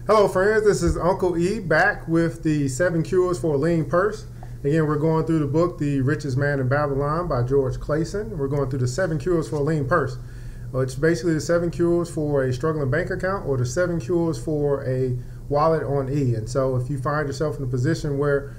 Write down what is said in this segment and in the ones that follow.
Hello friends, this is Uncle E back with the 7 Cures for a Lean Purse. Again, we're going through the book, The Richest Man in Babylon by George Clason. We're going through the 7 Cures for a Lean Purse. It's basically the 7 cures for a struggling bank account or the 7 cures for a wallet on E. And so if you find yourself in a position where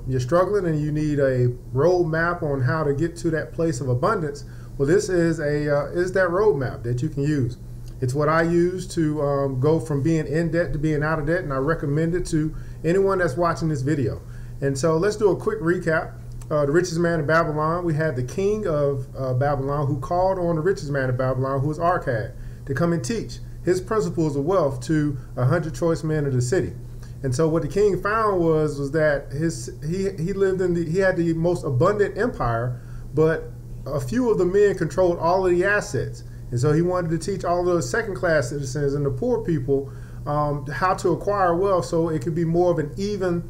you're struggling and you need a roadmap on how to get to that place of abundance, well, this is that roadmap that you can use. It's what I use to go from being in debt to being out of debt, and I recommend it to anyone that's watching this video. And so let's do a quick recap. The richest man in Babylon, we had the king of Babylon who called on the richest man in Babylon, who was Arcad, to come and teach his principles of wealth to 100 choice men of the city. And so what the king found was that he had the most abundant empire, but a few of the men controlled all of the assets. And so he wanted to teach all of the second-class citizens and the poor people how to acquire wealth so it could be more of an even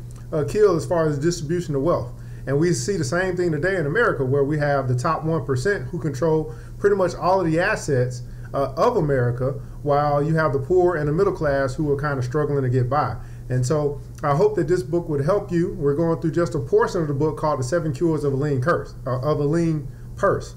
keel as far as distribution of wealth. And we see the same thing today in America, where we have the top 1% who control pretty much all of the assets of America, while you have the poor and the middle class who are kind of struggling to get by. And so I hope that this book would help you. We're going through just a portion of the book called The 7 Cures of a Lean Purse.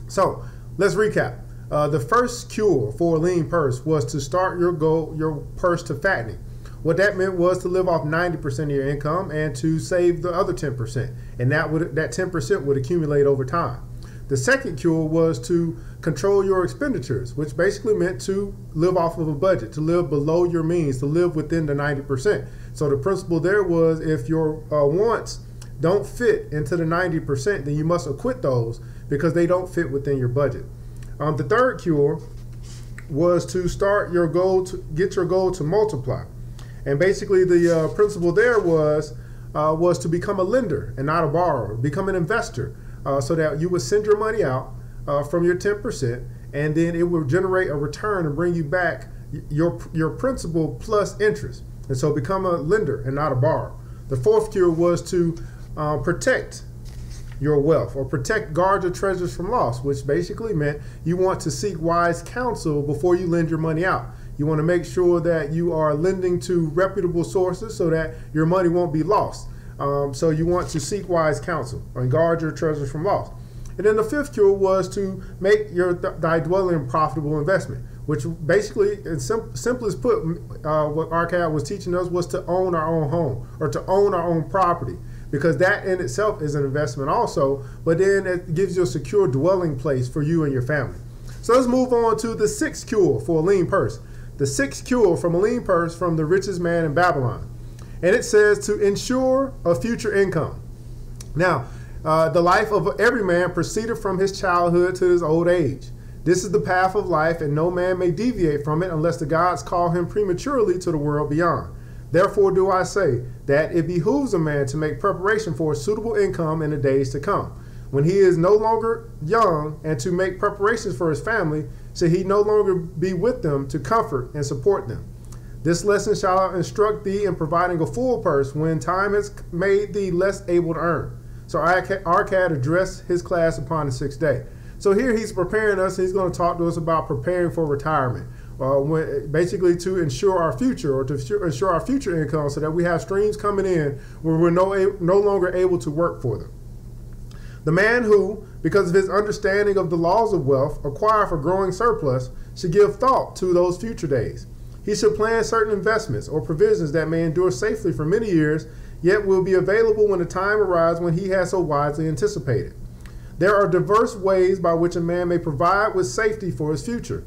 So let's recap. The first cure for a lean purse was to start your purse to fattening. What that meant was to live off 90% of your income and to save the other 10%. And that 10% would accumulate over time. The second cure was to control your expenditures, which basically meant to live off of a budget, to live below your means, to live within the 90%. So the principle there was, if your wants don't fit into the 90%, then you must acquit those because they don't fit within your budget. The third cure was to start your goal, to get your goal to multiply. And basically the principle there was to become a lender and not a borrower, become an investor, so that you would send your money out from your 10%, and then it would generate a return and bring you back your principal plus interest. And so become a lender and not a borrower. The fourth cure was to protect your wealth, or guard your treasures from loss, which basically meant you want to seek wise counsel before you lend your money out. You want to make sure that you are lending to reputable sources so that your money won't be lost. So you want to seek wise counsel and guard your treasures from loss. And then the fifth cure was to make thy dwelling a profitable investment, which basically, in simplest put, what Arcad was teaching us was to own our own home, or to own our own property, because that in itself is an investment also, but then it gives you a secure dwelling place for you and your family. So let's move on to the sixth cure for a lean purse. The sixth cure from a lean purse from the richest man in Babylon. And it says to ensure a future income. Now, the life of every man proceeded from his childhood to his old age. This is the path of life, and no man may deviate from it unless the gods call him prematurely to the world beyond. Therefore do I say that it behooves a man to make preparation for a suitable income in the days to come, when he is no longer young, and to make preparations for his family, so he no longer be with them to comfort and support them. This lesson shall instruct thee in providing a full purse when time has made thee less able to earn. So Arcad addressed his class upon the sixth day. So here he's preparing us. He's going to talk to us about preparing for retirement, basically to ensure our future, or to ensure our future income, so that we have streams coming in where we're no longer able to work for them. The man who, because of his understanding of the laws of wealth, acquire for growing surplus, should give thought to those future days. He should plan certain investments or provisions that may endure safely for many years, yet will be available when the time arrives when he has so wisely anticipated. There are diverse ways by which a man may provide with safety for his future.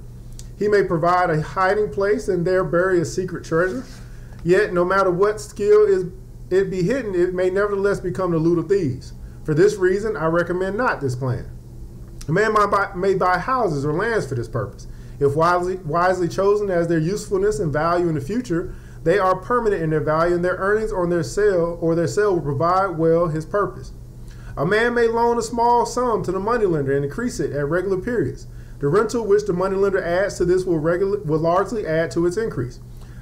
He may provide a hiding place and there bury a secret treasure. Yet, no matter what skill it be hidden, it may nevertheless become the loot of thieves. For this reason, I recommend not this plan. A man may buy houses or lands for this purpose. If wisely chosen as their usefulness and value in the future, they are permanent in their value, and their earnings on their sale will provide well his purpose. A man may loan a small sum to the moneylender and increase it at regular periods. The rental which the moneylender adds to this will largely add to its increase.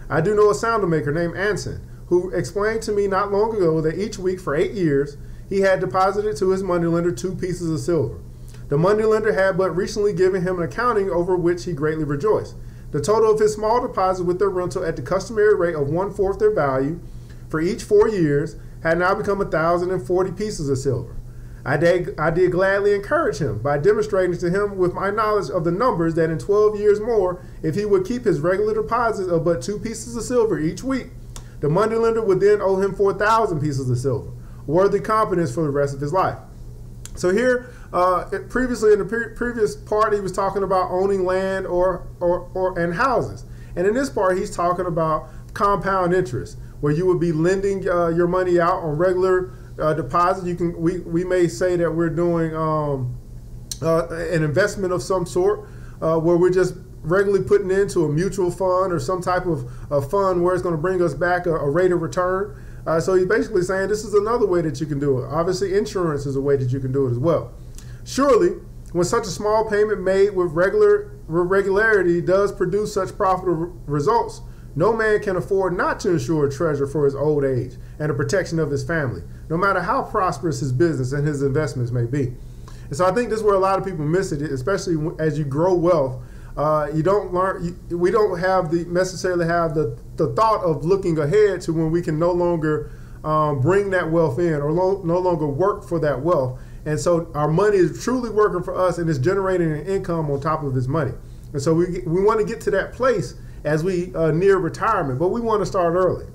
I do know a sounder maker named Anson, who explained to me not long ago that each week for 8 years, he had deposited to his moneylender 2 pieces of silver. The moneylender had but recently given him an accounting over which he greatly rejoiced. The total of his small deposits with their rental at the customary rate of 1/4 their value for each 4 years had now become 1,040 pieces of silver. I did gladly encourage him by demonstrating to him with my knowledge of the numbers that in 12 years more, if he would keep his regular deposits of but 2 pieces of silver each week, the moneylender would then owe him 4,000 pieces of silver, worthy competence for the rest of his life. So here, previously in the previous part, he was talking about owning land and houses. And in this part, he's talking about compound interest, where you would be lending your money out on regular deposit. We may say that we're doing an investment of some sort, where we're just regularly putting into a mutual fund or some type of fund where it's going to bring us back a rate of return. So he's basically saying this is another way that you can do it. Obviously, insurance is a way that you can do it as well. Surely, when such a small payment made with regularity does produce such profitable results, no man can afford not to insure a treasure for his old age and the protection of his family, no matter how prosperous his business and his investments may be. And so I think this is where a lot of people miss it, especially as you grow wealth. We don't necessarily have the thought of looking ahead to when we can no longer bring that wealth in or no longer work for that wealth. And so our money is truly working for us and it's generating an income on top of his money. And so we want to get to that place as we near retirement, but we want to start early.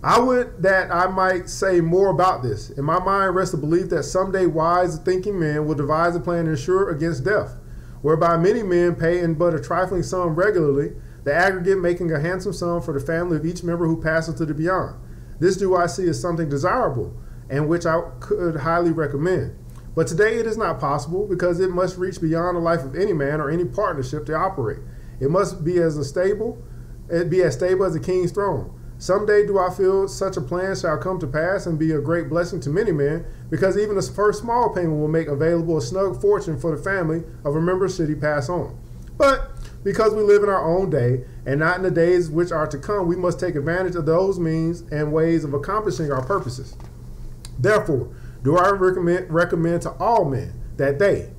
I would that I might say more about this. In my mind rests the belief that someday wise thinking men will devise a plan to insure against death, whereby many men pay in but a trifling sum regularly, the aggregate making a handsome sum for the family of each member who passes to the beyond. This do I see as something desirable, and which I could highly recommend. But today it is not possible, because it must reach beyond the life of any man or any partnership to operate. It must be as stable as a king's throne. Someday do I feel such a plan shall come to pass and be a great blessing to many men, because even the first small payment will make available a snug fortune for the family of a member should he pass on. But because we live in our own day and not in the days which are to come, we must take advantage of those means and ways of accomplishing our purposes. Therefore, do I recommend to all men that they,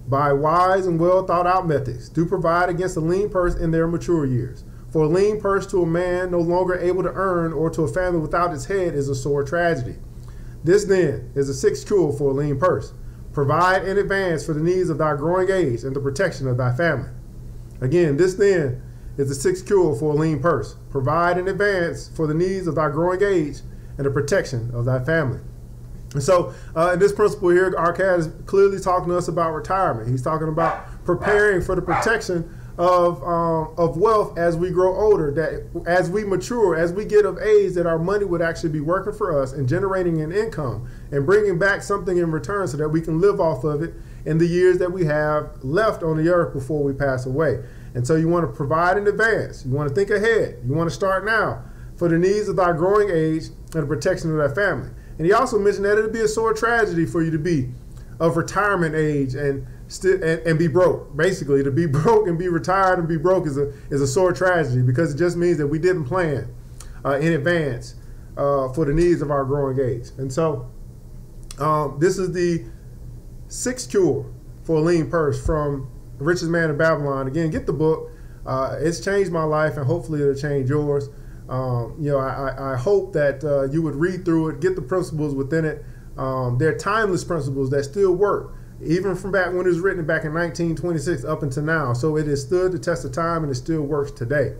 by wise and well thought out methods, do provide against a lean purse in their mature years. For a lean purse to a man no longer able to earn, or to a family without its head, is a sore tragedy. This then is a sixth Kuehl for a lean purse. Provide in advance for the needs of thy growing age and the protection of thy family. Again, this then is the sixth Kuehl for a lean purse. Provide in advance for the needs of thy growing age and the protection of thy family. And so in this principle here, Arcad is clearly talking to us about retirement. He's talking about preparing for the protection of wealth as we grow older, that as we mature, as we get of age, that our money would actually be working for us and generating an income and bringing back something in return so that we can live off of it in the years that we have left on the earth before we pass away. And so you want to provide in advance. You want to think ahead. You want to start now for the needs of thy growing age and the protection of thy family. And he also mentioned that it would be a sore tragedy for you to be of retirement age and be broke. Basically, to be broke and be retired and be broke is a sore tragedy, because it just means that we didn't plan in advance for the needs of our growing age. And so this is the Six Kuehl for a lean purse from Richest Man in Babylon. Again, get the book. It's changed my life, and hopefully it'll change yours. I hope that you would read through it, get the principles within it. They're timeless principles that still work, even from back when it was written back in 1926 up until now. So it has stood the test of time, and it still works today.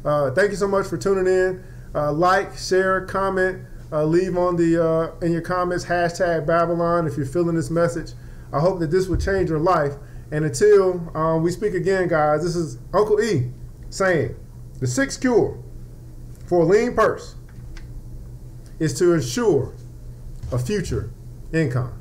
Thank you so much for tuning in. Like, share, comment, leave on in your comments #Babylon if you're feeling this message. I hope that this would change your life. And until we speak again, guys, this is Uncle E saying the Six Kuehl for a lean purse is to ensure a future income.